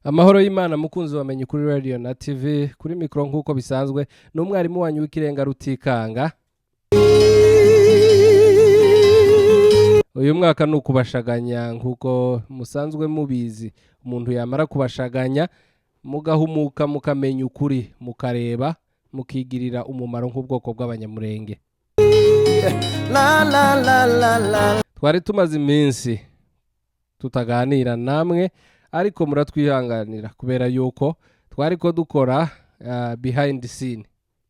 Amahoro y'Imana mukunzi wamenye kuri radio na TV kuri mikro nkuko bisanzwe n'umwarimu wanyu w'ikirenga Rutikanga. Uyu mwaka nukubashaganya nkuko musanzwe mubizi, umuntu yamara kubashaganya mugahumuka mukamenya ukuri mukareba mukigirira umumaro nk'ubwoko bw'abanyamurenge. Twari tumaze iminsi tutaganira namwe ariko muratwihanganira kubera yuko twariko dukora behind the scene,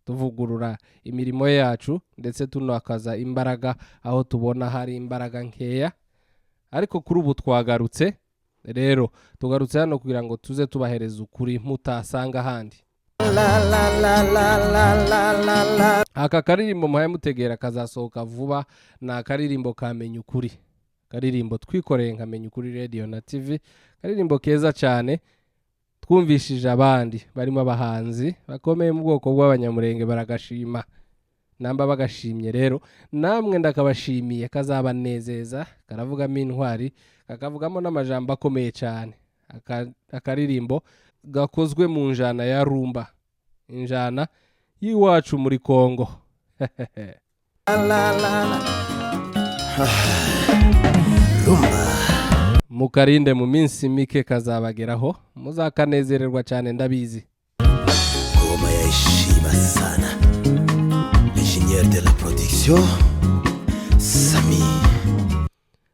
tuvugurura imirimo yacu ndetse tunakaza imbaraga aho tubona hari imbaraga nkeya, ariko kuri ubu twagarutse. Rero tugarutse hano kugira ngo tuze tubahereza ukuri mutasanga handi. Aka karirimbo muhaye mutegera kazasohoka vuba, na karirimbo kamenya ukuri, karirimbo twikoreye nkamenya ukuri radio na TV, karirimbo keza cyane twumvishije abandi barimo abahanzi bakomeye mu bwoko bw'abanyamurenge baragashima, namba bagashimye. Rero namwe ndakabashimiye, kazabanezeza, karavugamo intwari, kakavugamo n'amajambo akomeye cyane. Akaririmbo gakozwe mu njana ya rumba, injana y'iwacu muri Kongo. Rumba mukarinde mu minsi mike kazabageraho, muzakanezererwa cyane ndabizi. Ngoma ya heshima sana, ingénieur de la production Sami.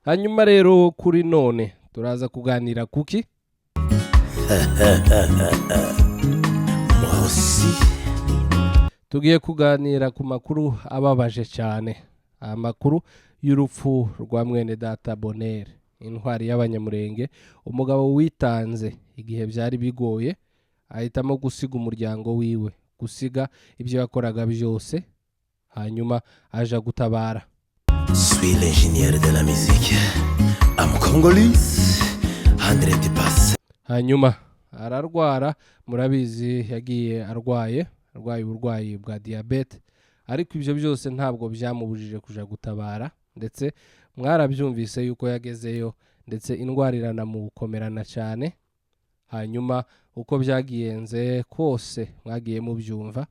Hanyuma rero kuri none turaza kuganira kuki? Moi aussi. Tugiye kuganira ku makuru ababaje cyane, amakuru y'urupfu rwa mwene data Bonheur, intwari y'abanyamurenge, umugabo witanze igihe byari bigoye, ahitamo gusiga umuryango wiwe, gusiga ibyo yakoraga byose, hanyuma aja gutabara. Suis l'ingénieur de la musique am Congolais André Dipas. Hanyuma ararwara, murabizi yagiye arwaye uburwayi bwa diabete, ariko ibyo byose ntabwo byamubujije kuja gutabara, ndetse mwarabyumvise yuko yagezeyo, ndetse indwara iranamukomerana cyane. Hanyuma uko byagiyenze kose mwagiye mubyumva,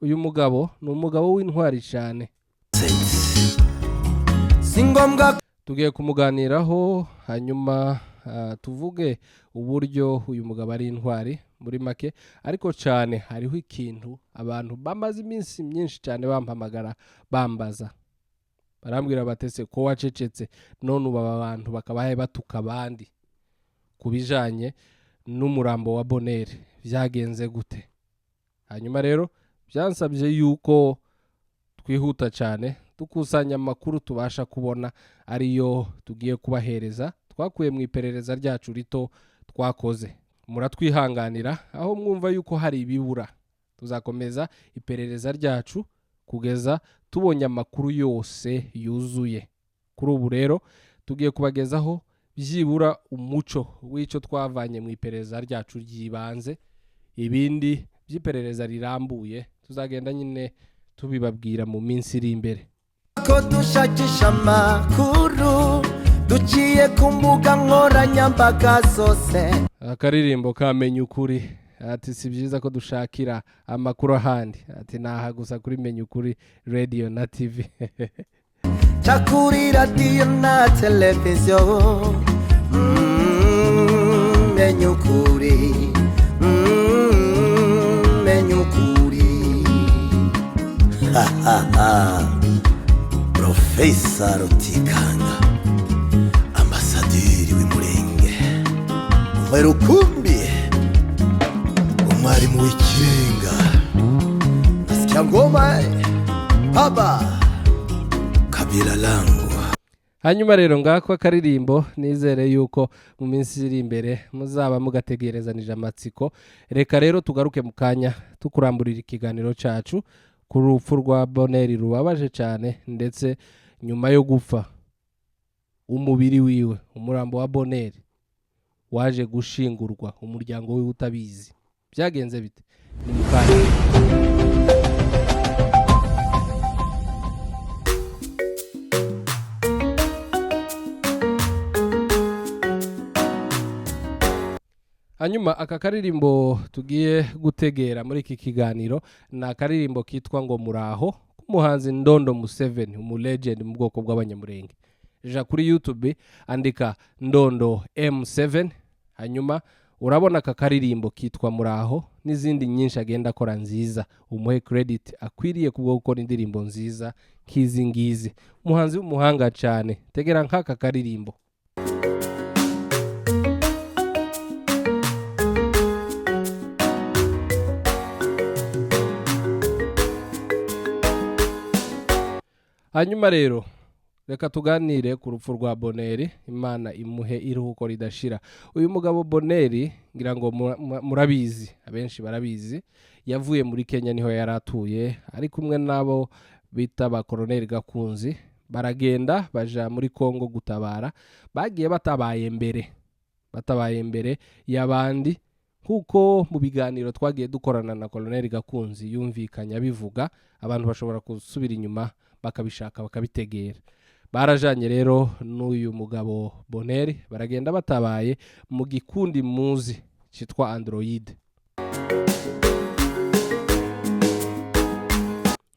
uyu mugabo ni umugabo w'intwari cyane. Tugiye kumuganiraho, hanyuma tuvuge uburyo uyu mugabo ari intwari muri make, ariko cyane hariho ikintu abantu bamaze iminsi myinshi cyane bampamagara bambaza, barambwira batese ko wacecetse none ubu abantu bakabaye batuka abandi kubijanye n'umurambo wa Bonheur, byagenze gute? Hanyuma rero byansabye yuko twihuta cyane dukusanya amakuru tubasha kubona, ariyo tugiye kubahereza, twakuye mu iperereza ryacu rito twakoze. Muratwihanganira aho mwumva yuko hari ibibura, tuzakomeza iperereza ryacu kugeza tubonye amakuru yose yuzuye. Kuri ubu rero tugiye kubagezaho byibura umuco w'icyo twavanye mu iperereza ryacu ryibanze, ibindi by'iperereza rirambuye tuzagenda nyine tubibabwira mu minsi iri imbere. Ko dushakisha amakuru duciye ku mbuga nkoranyambaga zose. Akaririmbo kamenya ukuri, ati si byiza ko dushakira amakuru ahandi, ati naha gusa kuri menya ukuri radio na TV. Chakuri radio na televiziyo, menya ukuri, menya ukuri. Professor Rutikanga, ambassadeur w'Imurenge, umwerukumbi, umwarimu w'ikirenga, nasikia ngoma baba kabila langu. Hanyuma rero ngako akaririmbo, nizere yuko mu minsi iri imbere muzaba mugategerezanije amatsiko. Reka rero tugaruke mu kanya tukuramburira ikiganiro cyacu ku rupfu rwa Bonheur rubabaje cyane, ndetse nyuma yo gupfa umubiri wiwe, umurambo wa Bonheur waje gushingurwa, umuryango we utabizi. Byagenze bite? Ni mu kanya. hanyuma aka karirimbo tugiye gutegera muri iki kiganiro ni akaririmbo kitwa ngo muraho k'umuhanzi Ndondo Museveni, umulegend mu bwoko bw'abanyamurenge. Ja kuri YouTube andika Ndondo M7, hanyuma urabona aka karirimbo kitwa muraho n'izindi nyinshi agenda akora nziza. Umuhe credit akwiriye kubwo gukora indirimbo nziza nk'izi ngizi. Umuhanzi w'umuhanga cyane, tegera nk'aka karirimbo. Hanyuma rero reka tuganire ku rupfu rwa Bonheur, Imana imuhe iruhuko ridashira. Uyu mugabo Bonheur ngira ngo murabizi, abenshi barabizi, yavuye muri Kenya niho yaratuye, ari kumwe nabo bita ba Colonel Gakunzi, baragenda baja muri Kongo gutabara. Bagiye batabaye mbere y'abandi, kuko mu biganiro twagiye dukorana na Colonel Gakunzi yumvikanya bivuga, abantu bashobora gusubira inyuma bakabishaka bakabitegera. Barajanye rero n'uyu mugabo Bonheur, baragenda batabaye mu gikundi muzi cyitwa Android.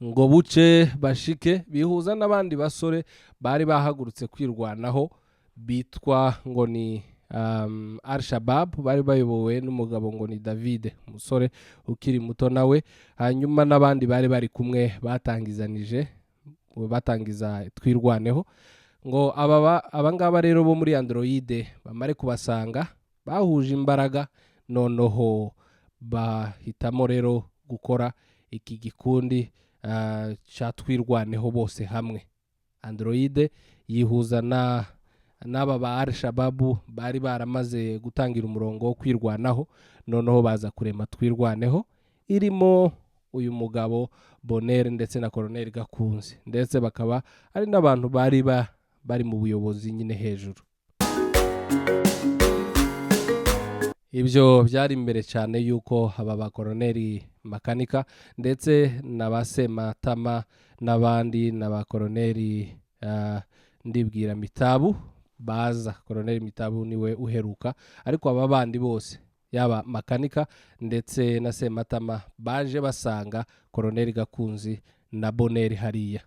Ngo buce bashike bihuza n'abandi basore bari bahagurutse kwirwanaho bitwa ngo ni Al-Shabaab, bari bayobowe n'umugabo ngo ni David, umusore ukiri muto nawe. Hanyuma n'abandi bari bari kumwe batangiza twirwaneho. Ngo abangaba rero bo muri Android bamare kubasanga, bahuje imbaraga, noneho bahitamo rero gukora iki gikundi cya twirwaneho bose hamwe. Android yihuza n'aba ba Al-Shabaab bari baramaze gutangira umurongo wo kwirwanaho, noneho baza kurema twirwaneho irimo uyu mugabo Bonheur ndetse na Colonel Gakunzi, ndetse bakaba ari n'abantu bari mu buyobozi nyine hejuru. Ibyo byari imbere cyane yuko aba ba Colonel Makanika ndetse na ba Sematama n'abandi na ba Colonel ndibwira Mitabu baza. Colonel Mitabu niwe uheruka, ariko aba bandi bose yaba Makanika ndetse na Sematama baje basanga Colonel Gakunzi na Bonheur hariya.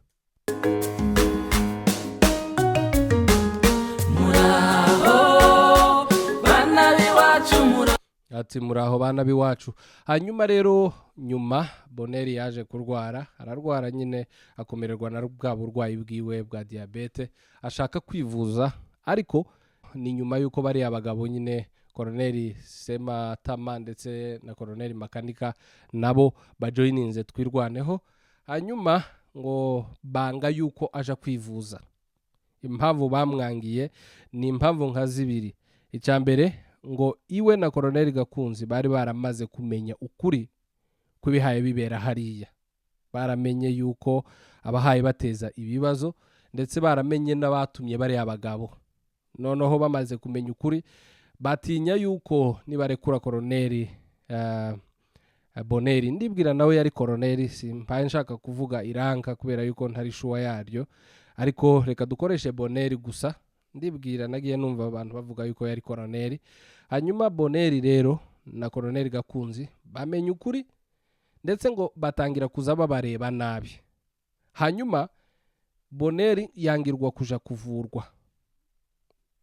Ati muraho bana biwacu. Hanyuma rero nyuma Bonheur yaje kurwara, ararwara nyine akomererwa na bwa burwayi bwiwe bwa diabete, ashaka kwivuza, ariko ni nyuma yuko bari abagabo nyine Colonel Sematama ndetse na Colonel Makanika nabo bajoininze twirwaneho. Hanyuma ngo banga yuko aja kwivuza. Impamvu bamwangiye ni impamvu nka zibiri. Icyambere ngo iwe na Colonel Gakunzi bari baramaze kumenya ukuri kubihaye bibera hariya. Baramenye yuko abahaye bateza ibibazo, ndetse baramenye n'abatumye bari abagabo. Noneho bamaze kumenya ukuri, batinya yuko nibarekura Colonel Bonheur, ndibwira nawe yari Colonel, simpa nshaka kuvuga iranka kubera yuko ntari shuwa yaryo, ariko reka dukoreshe Bonheur gusa. Ndibwira nagiye numva abantu bavuga yuko yari Colonel. Hanyuma Bonheur rero na Colonel Gakunzi bamenye ukuri, ndetse ngo batangira kuza babareba nabi. Hanyuma Bonheur yangirwa kuja kuvurwa,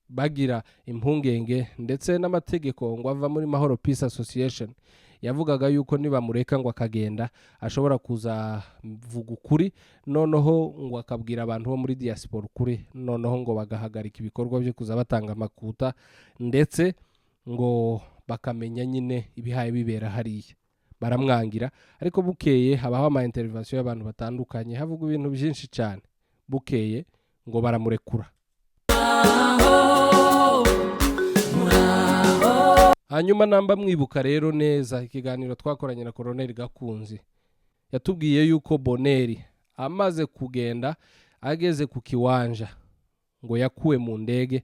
bagira impungenge, ndetse n'amategeko ngo ava muri Mahoro Peace Association yavugaga yuko nibamureka ngo akagenda ashobora kuza vuga ukuri, noneho ngo akabwira abantu bo muri diaspora ukuri, noneho ngo bagahagarika ibikorwa byo kuza batanga amakuta, ndetse ngo bakamenya nyine ibihaye bibera hariya. Baramwangira, ariko bukeye habaho ama intervention y'abantu batandukanye, havuga ibintu byinshi cyane. Bukeye ngo baramurekura. Hanyuma namba mwibuka rero neza ikiganiro twakoranye na Colonel Gakunzi, yatubwiye yuko Bonheur amaze kugenda ageze ku kiwanja ngo yakuwe mu ndege,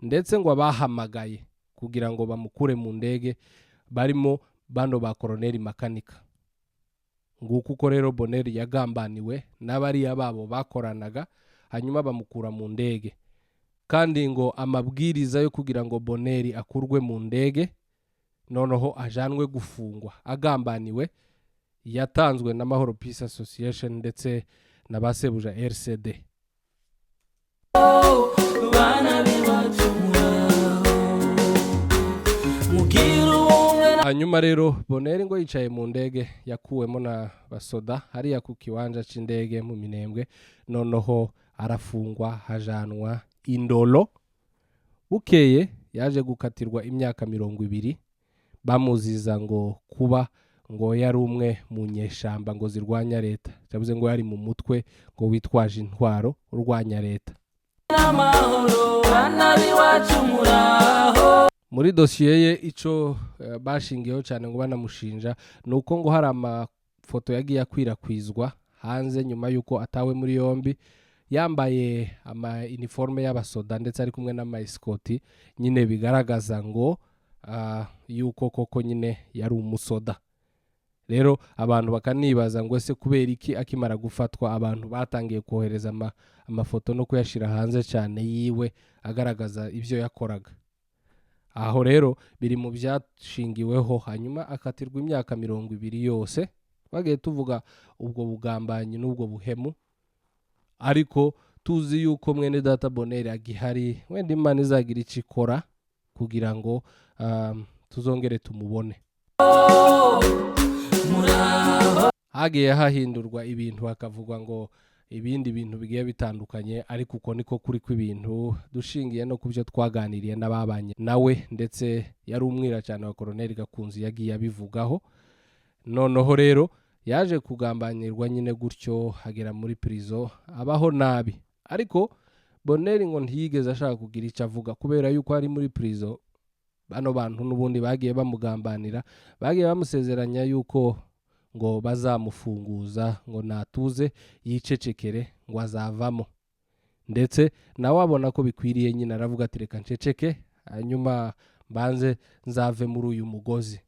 ndetse ngo abahamagaye kugira ngo bamukure mu ndege barimo bando ba Colonel Makanika. Nguko uko rero Bonheur yagambaniwe n'abariya babo bakoranaga, hanyuma bamukura mu ndege. Kandi ngo amabwiriza yo kugira ngo Bonheur akurwe mu ndege noneho ajanwe gufungwa agambaniwe yatanzwe na Mahoro Peace Association ndetse na basebuja RCD. Hanyuma rero Bonheur ngo yicaye mu ndege yakuwemo na basoda hariya ku kiwanja c'indege mu Minembwe, noneho arafungwa hajanwa Indolo. Bukeye yaje gukatirwa imyaka 20 bamuziza ngo kuba ngo yari umwe mu nyeshamba ngo zirwanya leta, cyavuze ngo yari mu mutwe ngo witwaje intwaro urwanya leta. Muri dosiye ye ico bashingiyeho cyane ngo banamushinja nuko ngo hari amafoto yagiye akwirakwizwa hanze nyuma yuko atawe muri yombi yambaye ama uniforme y'abasoda ndetse ari kumwe n'amaeskoti, nyine bigaragaza ngo yuko koko nyine yari umusoda. Rero abantu bakanibaza ngo ese kubera iki akimara gufatwa abantu batangiye kohereza amafoto no kuyashira hanze cyane yiwe agaragaza ibyo yakoraga. Aho rero biri mu byashingiweho, hanyuma akatirwa imyaka 20 yose. Bagiye tuvuga ubwo bugambanyi n'ubwo buhemu, ariko tuzi yuko mwene data Bonheur agihari, wenda Imana izagira icikora kugira ngo tuzongere tumubone. Hagiye hahindurwa ibintu hakavugwa ngo ibindi bintu bigiye bitandukanye, ariko uko niko kuri kw'ibintu dushingiye no kubyo twaganiriye n'ababanye nawe, ndetse yari umwira cyane wa Colonel Gakunzi yagiye abivugaho. Noneho rero yaje kugambanirwa nyine gutyo hagera muri prison abaho nabi, ariko Bonheur ngo ntiyigeze ashaka kugira icyo avuga kubera yuko ari muri prison. Bano bantu n'ubundi bagiye bamugambanira, bagiye bamusezeranya yuko ngo bazamufunguza ngo natuze yicecekere ngo azavamo, ndetse nawe abona ko bikwiriye nyine aravuga ati reka nceceke hanyuma mbanze nzave muri uyu mugozi.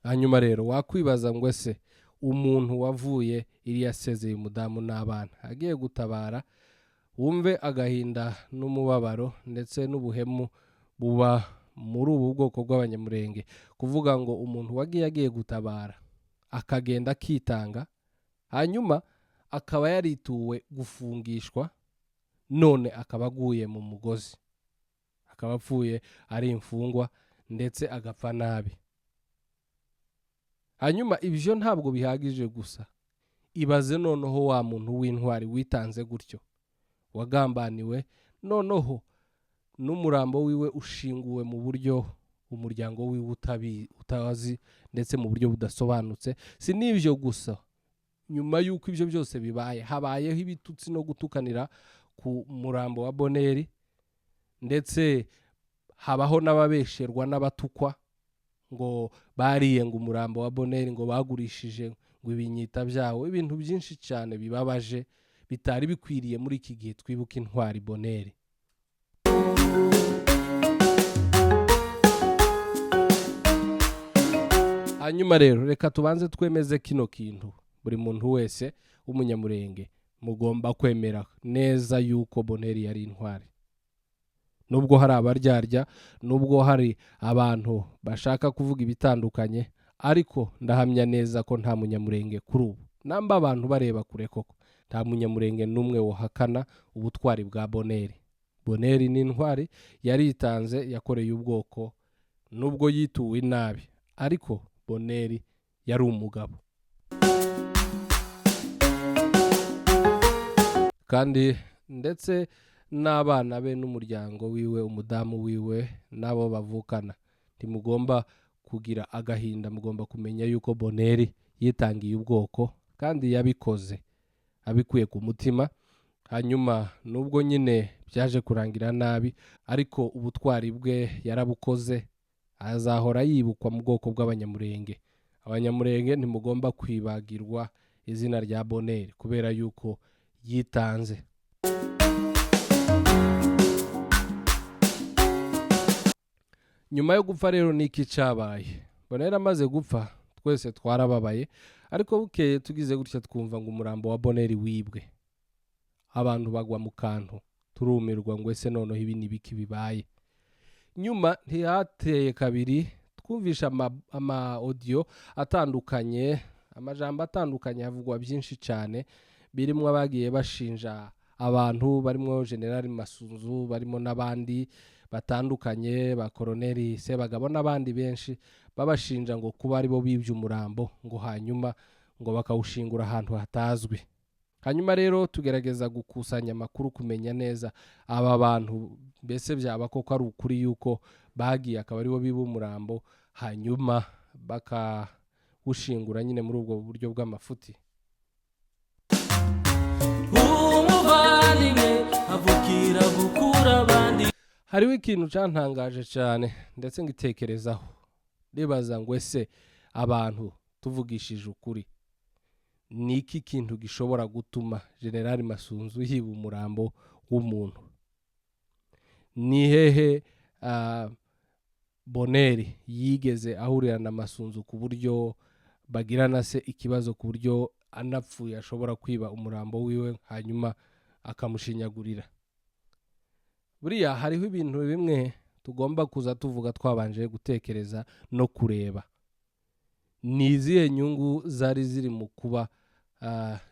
Hanyuma rero wakwibaza ngo ese umuntu wavuye iri yasezeye umudamu n'abana agiye gutabara, wumve agahinda n'umubabaro ndetse n'ubuhemu buba muri ubu bwoko bw'abanyamurenge, kuvuga ngo umuntu wagiye agiye gutabara akagenda akitanga, hanyuma akaba yarituwe gufungishwa, none akaba aguye mu mugozi, akaba apfuye ari imfungwa ndetse agapfa nabi. Hanyuma ibyo ntabwo bihagije gusa, ibaze noneho wa muntu w'intwari witanze gutyo, wagambaniwe, noneho n'umurambo wiwe ushinguwe mu buryo umuryango wiwe utazi ndetse mu buryo budasobanutse. Si n'ibyo gusa, nyuma y'uko ibyo byose bibaye habayeho ibitutsi no gutukanira ku murambo wa Bonheur, ndetse habaho n'ababesherwa n'abatukwa ngo bariye ngo umurambo wa Bonheur ngo bagurishije ngo ibinyita byawo, ibintu byinshi cyane bibabaje bitari bikwiriye muri iki gihe twibuka intwari Bonheur. Hanyuma rero reka tubanze twemeze kino kintu, buri muntu wese w'umunyamurenge mugomba kwemera neza yuko Bonheur yari intwari. Nubwo hari abaryarya, nubwo hari abantu bashaka kuvuga ibitandukanye, ariko ndahamya neza ko nta munyamurenge kuri ubu, namba abantu bareba kure koko, nta munyamurenge n'umwe wohakana ubutwari bwa Bonheur. Bonheur ni intwari, yaritanze, yakoreye ubwoko, nubwo yituwe nabi, ariko Bonheur yari umugabo. Kandi ndetse n'abana be n'umuryango wiwe, umudamu wiwe nabo bavukana, ntimugomba kugira agahinda, mugomba kumenya yuko Bonheur yitangiye ubwoko kandi yabikoze abikuye ku mutima. Hanyuma nubwo nyine byaje kurangira nabi, ariko ubutwari bwe yarabukoze, azahora yibukwa mu bwoko bw'abanyamurenge. Abanyamurenge ntimugomba kwibagirwa izina rya Bonheur kubera yuko yitanze. Nyuma yo gupfa rero niki cyabaye? Bonheur amaze gupfa twese twarababaye, ariko bukeye tugize gutya twumva ngo umurambo wa Bonheur wibwe, abantu bagwa mu kantu, turumirwa ngo ese noneho ibi nibiki bibaye. Nyuma ntihateye kabiri twumvisha ama audio atandukanye, amajambo atandukanye havugwa byinshi cyane, birimo abagiye bashinja abantu barimo General Masunzu, barimo n'abandi batandukanye ba Colonel Sebagabo n'abandi benshi babashinja ngo kuba ari bo bibye umurambo ngo hanyuma ngo bakawushingura ahantu hatazwi. Hanyuma rero tugerageza gukusanya amakuru kumenya neza aba bantu mbese byaba koko ari ukuri yuko bagiye akaba ari bo biba umurambo hanyuma bakawushingura nyine muri ubwo buryo bw'amafuti. Avukira gukura abandi. Hariho ikintu cyantangaje cyane ndetse ngitekerezaho, ndibaza ngo ese abantu tuvugishije ukuri ni iki kintu gishobora gutuma General Masunzu yiba umurambo w'umuntu? Ni hehe Boneri yigeze ahurira na Masunzu ku buryo bagirana se ikibazo ku buryo anapfuye ashobora kwiba umurambo wiwe hanyuma akamushinyagurira? Buriya hariho ibintu bimwe tugomba kuza tuvuga twabanje gutekereza no kureba ni izihe nyungu zari ziri mu kuba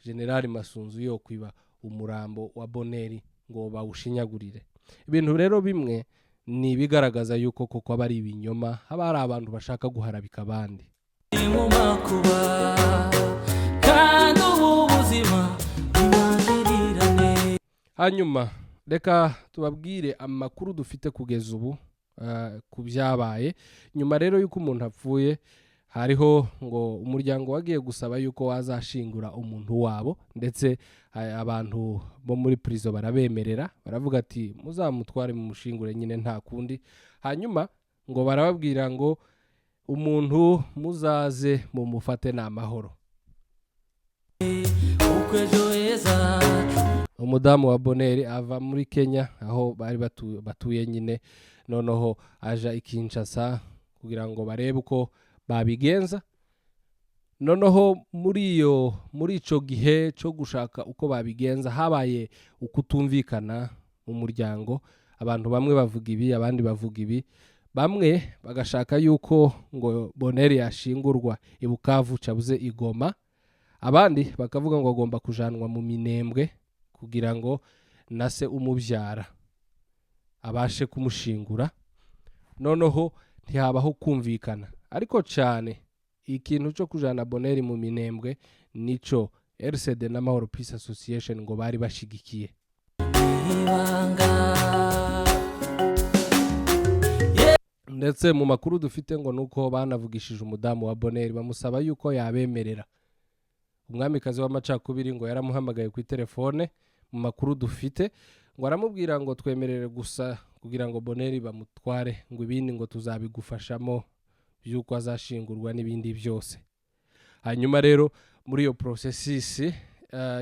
General Masunzu yo kwiba umurambo wa Boneri ngo bawushinyagurire. Ibintu rero bimwe ni bigaragaza yuko koko aba ari ibinyoma, haba hari abantu bashaka guharabika abandi. Hanyuma reka tubabwire amakuru dufite kugeza ubu ku byabaye. Nyuma rero yuko umuntu apfuye hariho ngo umuryango wagiye gusaba yuko wazashingura umuntu wabo, ndetse abantu bo muri prison barabemerera, baravuga ati muzamutware mu mushingure nyine nta kundi. Hanyuma ngo barababwira ngo umuntu muzaze mu mufate n'amahoro. Umudamu wa Boneri ava muri Kenya aho bari batuye nyine, noneho aja i Kinshasa kugira ngo barebe uko babigenza. Noneho muri ico gihe cyo gushaka uko babigenza habaye ukutumvikana mu muryango. Abantu bamwe bavuga ibi, abandi bavuga ibi. Bamwe bagashaka yuko ngo Boneri yashingurwa i Bukavu cabuze i Goma, abandi bakavuga ngo agomba kujanwa mu Minembwe kugira ngo nase umubyara abashe kumushingura. Noneho ntihabaho kumvikana, ariko cyane ikintu cyo kujana Boneri mu Minembwe nico RCD na Mahoro Peace Association ngo bari bashigikiye. Ndetse mu makuru dufite ngo nuko banavugishije umudamu wa Boneri bamusaba yuko yabemerera. Umwamikazi w'amacakubiri ngo yaramuhamagaye ku telefone. Mu makuru dufite ngo aramubwira ngo twemerere gusa kugira ngo Boneri bamutware, ngo ibindi ngo tuzabigufashamo byuko azashingurwa n'ibindi byose. Hanyuma rero muri iyo processes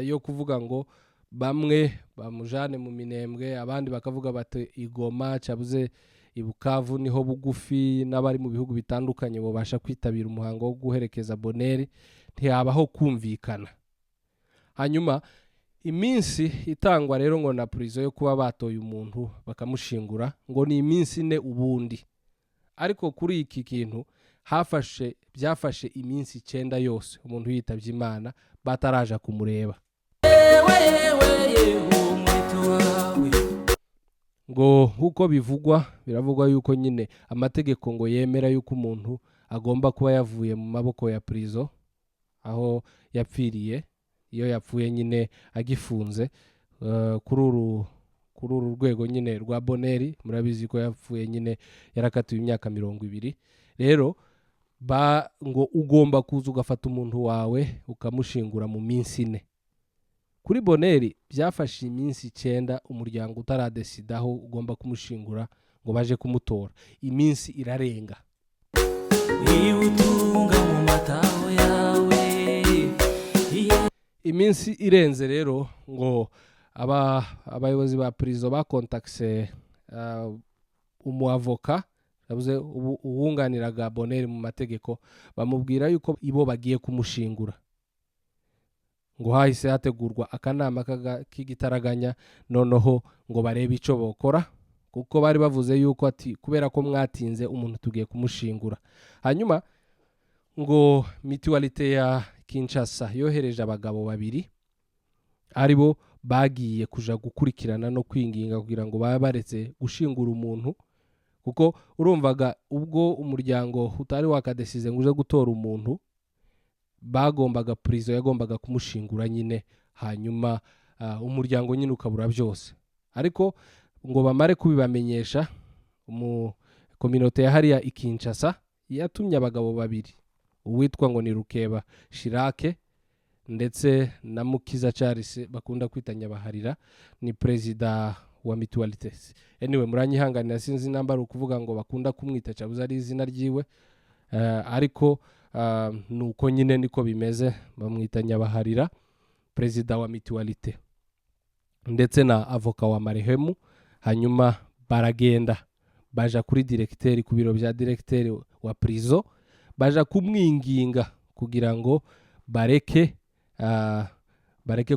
yo kuvuga ngo bamwe bamujane mu Minembwe, abandi bakavuga bati Igoma cabuze i Bukavu niho bugufi, n'abari mu bihugu bitandukanye bobasha kwitabira umuhango wo guherekeza Boneri, ntihabaho kumvikana. Hanyuma iminsi itangwa rero ngo na prison yo kuba batoye umuntu bakamushingura ngo ni iminsi 4 ubundi, ariko kuri iki kintu byafashe iminsi 9 yose umuntu yitavye Imana bataraja kumureba. Ngo huko biravugwa yuko nyine amategeko ngo yemera yuko umuntu agomba kuba yavuye mu maboko ya prison aho yapfiriye, iyo yapfuye nyine agifunze kuri uru rwego nyine rwa Boneri. Murabizi ko yapfuye nyine yarakatiwe imyaka 20. Rero ngo ugomba kuza ugafata umuntu wawe ukamushingura mu minsi 4. Kuri Boneri byafashe iminsi 9 umuryango utaradesidaho ugomba kumushingura ngo baje kumutora. Iminsi irarenga. Iminsi irenze rero ngo abayobozi ba prison bakontakse umuavoka yavuze uwunganiraga Boneri mu mategeko, bamubwira yuko ibo bagiye kumushingura. ngo hahise hategurwa akanama k'igitaraganya noneho ngo barebe icyo bokora, kuko bari bavuze yuko ati kubera ko mwatinze umuntu tugiye kumushingura. Hanyuma ngo Mutualité ya Kinshasa yohereje abagabo babiri aribo bagiye kuja gukurikirana no kwinginga kugira ngo babe baretse gushingura umuntu, kuko urumvaga ubwo umuryango utari wakadesize ngo uje gutora umuntu, bagombaga prison yagombaga kumushingura nyine, hanyuma umuryango nyine ukabura byose. Ariko ngo bamare kubibamenyesha, communauté ya hariya Kinshasa yatumye abagabo babiri, uwitwa ngo ni Rukeba Shirake ndetse na Mukiza Charles bakunda kwitanya Baharira, ni perezida wa Mutualité. Anyway, muranyihanganira sinzi namba ukuvuga ngo bakunda kumwita cabuza ari izina ryiwe, ariko nuko nyine niko bimeze, bamwitanya Baharira, perezida wa Mutualité ndetse na avoka wa Marehemu. Hanyuma baragenda baja kuri directeur, ku biro bya directeur wa prison, baja kumwinginga kugira ngo bareke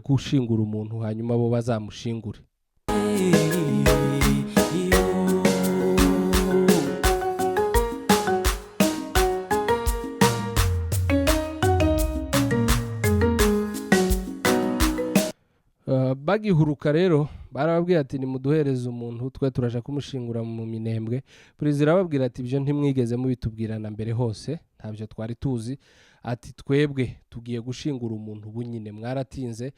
kushingura umuntu, hanyuma bo bazamushingure. Bagihuruka rero barababwira ati nimuduhereze umuntu twe turaje kumushingura mu Minembwe. Perezida arababwira ati ibyo ntimwigeze mubitubwirana mbere hose, ntabyo twari tuzi. Ati twebwe tugiye gushingura umuntu bunyine, mwaratinze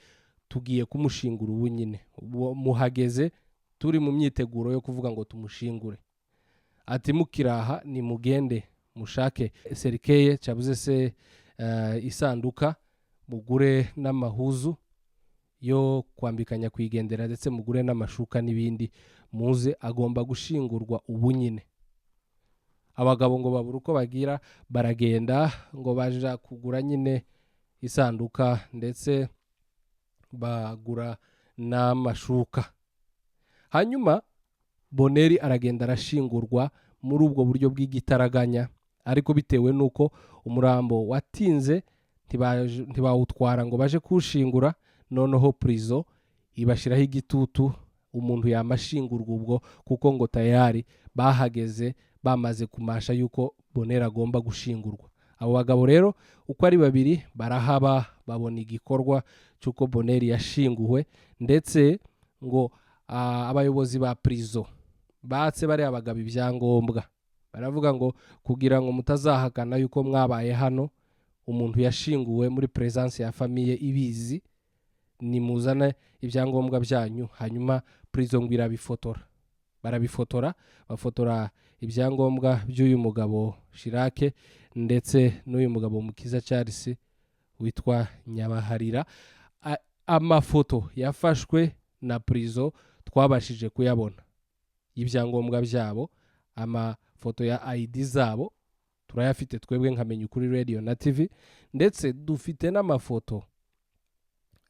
tugiye kumushingura bunyine, muhageze turi mu myiteguro yo kuvuga ngo tumushingure. Ati mukiraha ni mugende mushake serikeye cabuze se isanduka, mugure n'amahuzu yo kwambikanya kwigendera ndetse mugure n'amashuka n'ibindi, muze agomba gushingurwa ubunyine. Abagabo ngo babura uko bagira, baragenda ngo baja kugura nyine isanduka ndetse bagura n'amashuka. Hanyuma Bonheur aragenda arashingurwa muri ubwo buryo bw'igitaraganya, ariko bitewe nuko umurambo watinze ntibawutwara ngo baje kushingura, noneho prison ibashiraho igitutu umuntu yamashingurwa ubwo, kuko ngo tayari bahageze bamaze kumasha yuko Bonheur agomba gushingurwa. Abo bagabo rero uko ari babiri barahaba, babona igikorwa cyuko Bonheur yashinguwe, ndetse ngo abayobozi ba prison batse bari abagabo ibyangombwa, baravuga ngo kugira ngo mutazahakana yuko mwabaye hano umuntu yashinguwe muri presence ya famille ibizi, ni muzana ibyangombwa byanyu. Hanyuma prison ngo irabifotora, barabifotora, bafotora ibyangombwa by'uyu mugabo Shirake ndetse n'uyu mugabo Mukiza Charles witwa Nyabaharira. Amafoto yafashwe na prison twabashije kuyabona y'ibyangombwa byabo, amafoto ya ID zabo turayafite twebwe nkamenya kuri radio na TV, ndetse dufite n'amafoto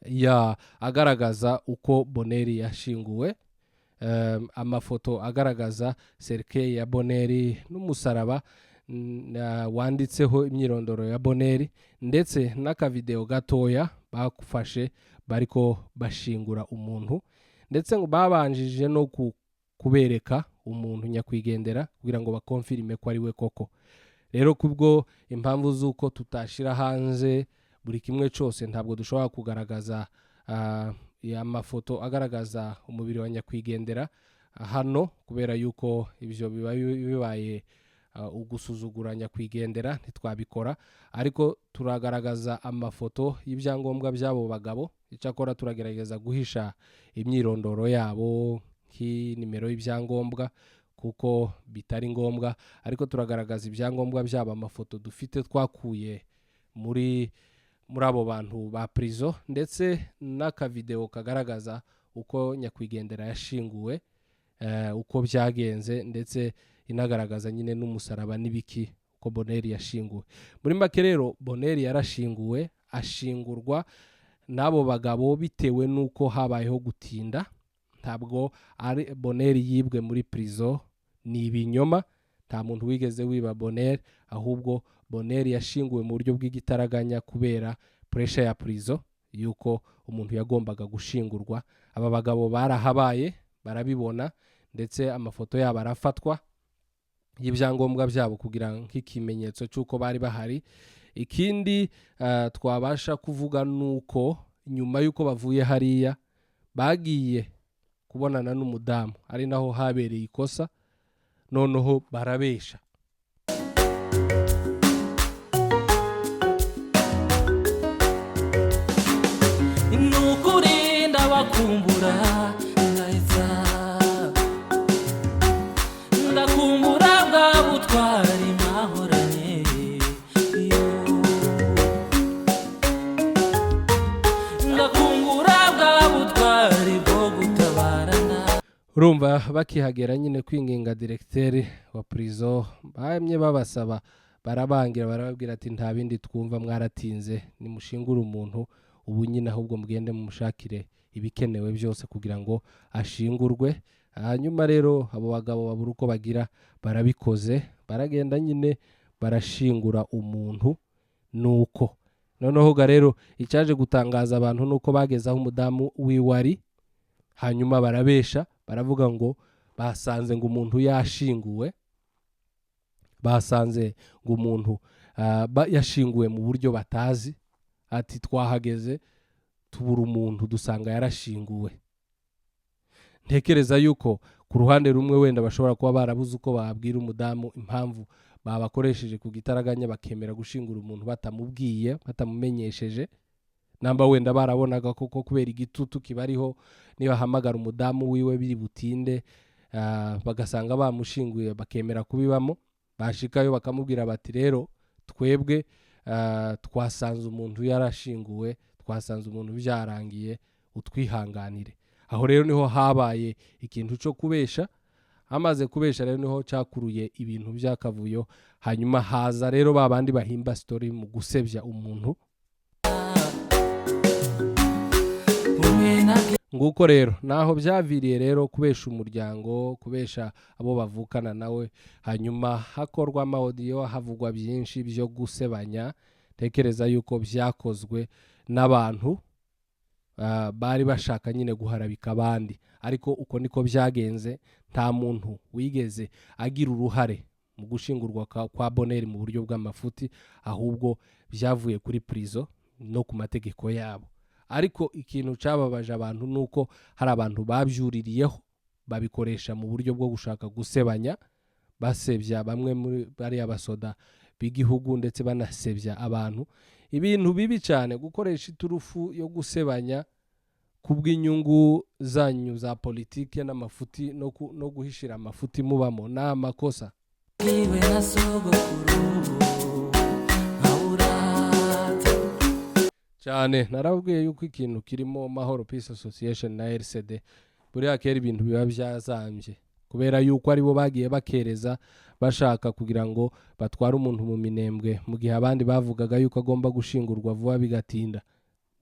ya agaragaza uko Bonheur yashinguwe, amafoto agaragaza cercueil ya Bonheur n'umusaraba wanditseho imyirondoro ya Bonheur, ndetse n'akavideo gatoya bakufashe bariko bashingura umuntu, ndetse ngo babanjije no kubereka umuntu nyakwigendera kugira ngo bakonfirme ko ari we koko. Rero kubwo impamvu z'uko tutashira hanze buri kimwe cyose, ntabwo dushobora kugaragaza amafoto agaragaza umubiri wa nyakwigendera hano, kubera yuko ibyo bibaye ugusuzugura nyakwigendera, ntitwabikora. Ariko turagaragaza amafoto y'ibyangombwa by'abo bagabo, icyakora turagerageza guhisha imyirondoro yabo nk'inimero y'ibyangombwa kuko bitari ngombwa, ariko turagaragaza ibyangombwa byabo, amafoto dufite twakuye muri abo bantu ba prison, ndetse n'akavideo kagaragaza uko nyakwigendera yashinguwe, uko byagenze, ndetse inagaragaza nyine n'umusaraba n'ibiki uko Bonheur yashinguwe. Muri make rero Bonheur yarashinguwe, ashingurwa n'abo bagabo bitewe nuko habayeho gutinda. Ntabwo ari Bonheur yibwe muri prison, ni ibinyoma, nta muntu wigeze wiba Bonheur, ahubwo Bonheur yashinguwe mu buryo bw'igitaraganya kubera pressure ya prison yuko umuntu yagombaga gushingurwa. Aba bagabo barahabaye barabibona, ndetse amafoto yabo arafatwa y'ibyangombwa byabo kugira nk'ikimenyetso cy'uko bari bahari. Ikindi twabasha kuvuga nuko nyuma y'uko bavuye hariya bagiye kubonana n'umudamu, ari naho habereye ikosa, noneho barabesha. nukuri ndabakumbura ngaheza ndakumbura bwa butwari mwahoranye ndakumbura bwa butwari bwo gutabarana. Urumva bakihagera nyine kwinginga directeur wa prison bamye babasaba, barabangira barababwira ati nta bindi twumva, mwaratinze, nimushingure umuntu ubu nyine, ahubwo mugende mumushakire ibikenewe byose kugira ngo ashingurwe. Hanyuma rero abo bagabo babura uko bagira, barabikoze, baragenda nyine barashingura umuntu. Nuko noneho ga rero icyaje gutangaza abantu nuko bageze aho umudamu wiwari, hanyuma barabesha, baravuga ngo basanze ngo umuntu yashinguwe, basanze ngo umuntu yashinguwe mu buryo batazi. Ati twahageze tubura umuntu dusanga yarashinguwe. Ntekereza yuko ku ruhande rumwe wenda bashobora kuba barabuze uko babwira umudamu impamvu babakoresheje ku gitaraganya bakemera gushingura umuntu batamubwiye, batamumenyesheje. Namba wenda barabonaga koko kubera igitutu kibariho, niba hamagara umudamu wiwe biri butinde, bagasanga bamushinguye bakemera kubibamo. Bashikayo bakamubwira bati rero twebwe twasanze umuntu yarashinguwe, twasanze umuntu byarangiye, utwihanganire. Aho rero niho habaye ikintu cyo kubesha. Amaze kubesha rero niho cyakuruye ibintu byakavuyo. Hanyuma haza rero babandi bahimba story mu gusebya umuntu. Nguko rero naho byaviriye rero kubesha umuryango, kubesha abo bavukana nawe. Hanyuma hakorwa audio, havugwa byinshi byo gusebanya. Tekereza yuko byakozwe n'abantu bari bashaka nyine guharabika abandi, ariko uko niko byagenze. Nta muntu wigeze agira uruhare mu gushingurwa kwa Bonheur mu buryo bw'amafuti, ahubwo byavuye kuri prison no ku mategeko yabo. Ariko ikintu cyababaje abantu nuko hari abantu babyuririyeho, babikoresha mu buryo bwo gushaka gusebanya, basebya bamwe muri bari abasoda b'igihugu, ndetse banasebya abantu. Ibintu bibi cyane gukoresha iturufu yo gusebanya kubw'inyungu zanyu za politike n'amafuti no guhishira amafuti mubamo na makosa. Cyane narabwiye yuko ikintu kirimo Mahoro Peace Association na RCD buriya kera ibintu biba byazambye, kubera yuko aribo bagiye bakereza bashaka kugira ngo batware umuntu mu minembwe, mu gihe abandi bavugaga yuko agomba gushingurwa vuba bigatinda.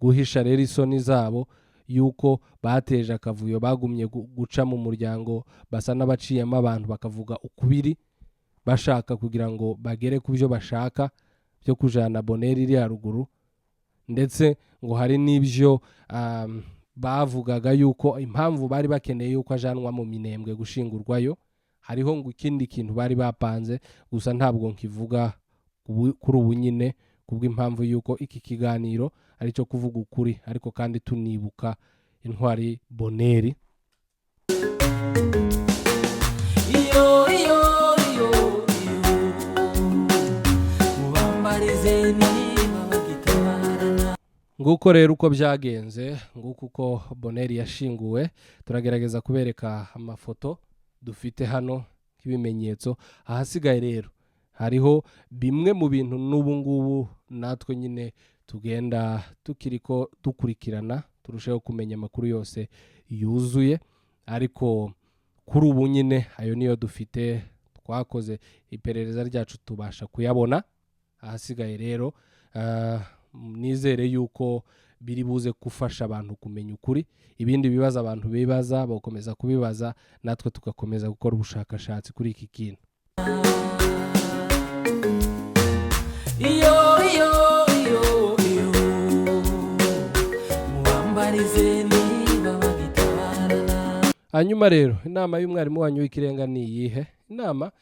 Guhisha rero isoni zabo yuko bateje akavuyo, bagumye guca mu muryango, basa n'abaciyemo abantu bakavuga ukubiri, bashaka kugira ngo bagere ku byo bashaka byo kujana Bonheur iri haruguru. Ndetse ngo hari n'ibyo bavugaga yuko impamvu bari bakeneye yuko ajanwa mu minembwe gushingurwayo, hariho ngo ikindi kintu bari bapanze, gusa ntabwo nkivuga kuri ubu nyine kubw'impamvu yuko iki kiganiro ari cyo kuvuga ukuri, ariko kandi tunibuka intwari Bonheur. Nguko rero uko byagenze, nguko uko Bonheur yashinguwe. Turagerageza kubereka amafoto dufite hano nk'ibimenyetso. Ahasigaye rero hariho bimwe mu bintu n'ubu ngubu natwe nyine tugenda tukiriko dukurikirana, turushaho kumenya amakuru yose yuzuye. Ariko kuri ubu nyine ayo niyo dufite, twakoze iperereza ryacu tubasha kuyabona. Ahasigaye rero nizere yuko biri buze gufasha abantu kumenya ukuri. Ibindi bibazo abantu bibaza bakomeza kubibaza, natwe tugakomeza gukora ubushakashatsi kuri iki kintu. barize niba bagitabarana. hanyuma rero inama y'umwarimu wanyu w'ikirenga ni iyihe? Inama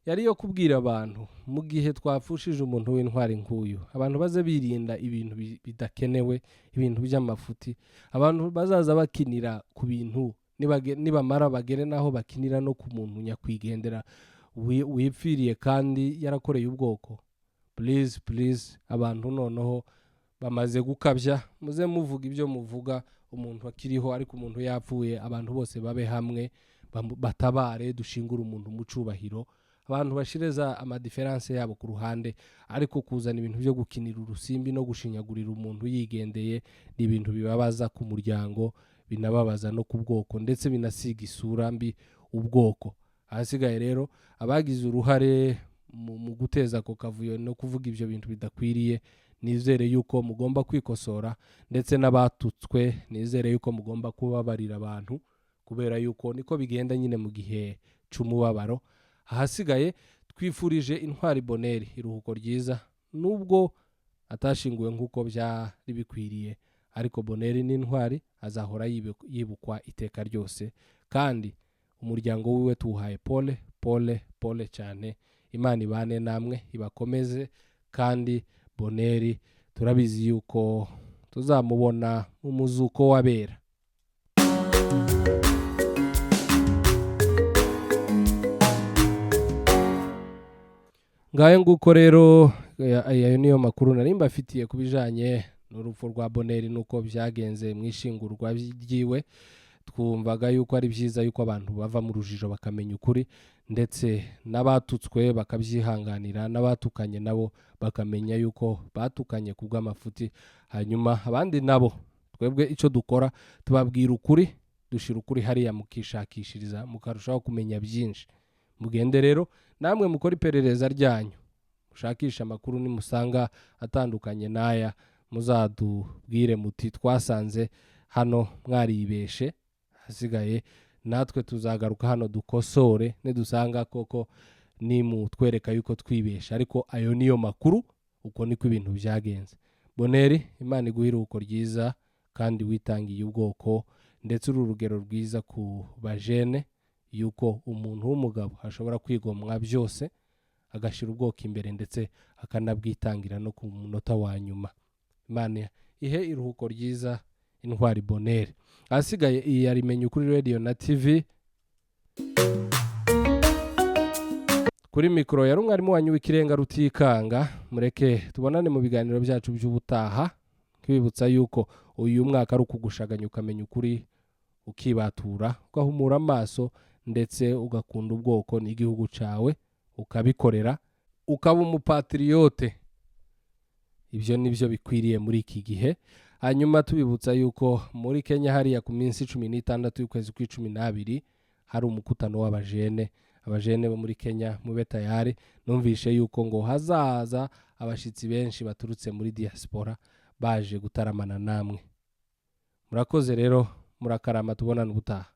yari yo kubwira abantu mu gihe twapfushije umuntu w'intwari nk'uyu, abantu baze birinda ibintu bidakenewe, ibintu by'amafuti, abantu bazaza bakinira ku bintu nibamara bagere naho bakinira no ku muntu nyakwigendera wipfiriye kandi yarakoreye ubwoko. Please abantu noneho bamaze gukabya, muze muvuga ibyo muvuga, umuntu akiriho ariko umuntu yapfuye, abantu bose babe hamwe batabare, dushingura umuntu mu cubahiro, abantu bashireza amadiferanse yabo ku ruhande, ariko kuzana ibintu byo gukinira urusimbi no gushinyagurira umuntu yigendeye ni ibintu bibabaza ku muryango, binababaza no ku bwoko, ndetse binasiga isura mbi ubwoko. Ahasigaye rero abagize uruhare mu guteza ako kavuyo no kuvuga ibyo bintu bidakwiriye, nizere yuko mugomba kwikosora, ndetse n'abatutswe nizere yuko mugomba kubabarira abantu, kubera yuko niko bigenda nyine mu gihe c'umubabaro. Ahasigaye twifurije intwari Bonheur iruhuko ryiza, nubwo atashinguwe nk'uko byari bikwiriye, ariko Bonheur ni intwari, azahora yibukwa iteka ryose, kandi umuryango wiwe tuwuhaye pole cyane. Imana ibane namwe, ibakomeze, kandi Bonheur turabizi yuko tuzamubona mu muzuko w'abera. Ngaye nguko rero ayo niyo makuru nari mbafitiye kubijanye n'urupfu rwa Bonheur nuko byagenze mu ishingurwa ryiwe. Twumvaga yuko ari byiza yuko abantu bava mu rujijo bakamenya ukuri, ndetse n'abatutswe bakabyihanganira, n'abatukanye nabo bakamenya yuko batukanye ku bw'amafuti. Hanyuma abandi nabo twebwe icyo dukora tubabwira ukuri, dushira ukuri hariya mukishakishiriza, mukarushaho kumenya byinshi. Mugende rero namwe mukora iperereza ryanyu, mushakisha amakuru, nimusanga atandukanye n'aya muzadubwire muti twasanze hano mwaribeshe. Hasigaye natwe tuzagaruka hano dukosore, nidusanga koko nimutwereka yuko twibesha, ariko ayo niyo makuru, uko niko ibintu byagenze. Bonheur, Imana iguhe iruhuko ryiza, kandi witangiye ubwoko, ndetse uru rugero rwiza ku bajene yuko umuntu w'umugabo ashobora kwigomwa byose, agashira ubwoko imbere, ndetse akanabwitangira no ku munota wa nyuma. Imana ihe iruhuko ryiza intwari Bonheur. Ahasigaye iyi yari Menya Ukuri Radio na TV. Kuri mikoro yari umwarimu wanyu w'ikirenga Rutikanga. Mureke tubonane mu biganiro byacu by'ubutaha, kwibutsa yuko uyu mwaka ari ukugushaganya ukamenya ukuri, ukibatura, ugahumura amaso, ndetse ugakunda ubwoko n'igihugu cawe, ukabikorera, ukaba umupatriote. Ibyo nibyo bikwiriye muri iki gihe. Hanyuma tubibutsa yuko muri Kenya hariya ku minsi 16 y'ukwezi kwa 12 hari umukutano w'abajene. Abajene bo muri Kenya mube tayari, numvishe yuko ngo hazaza abashitsi benshi baturutse muri diaspora baje gutaramana namwe. Murakoze rero, murakarama, tubonana ubutaha.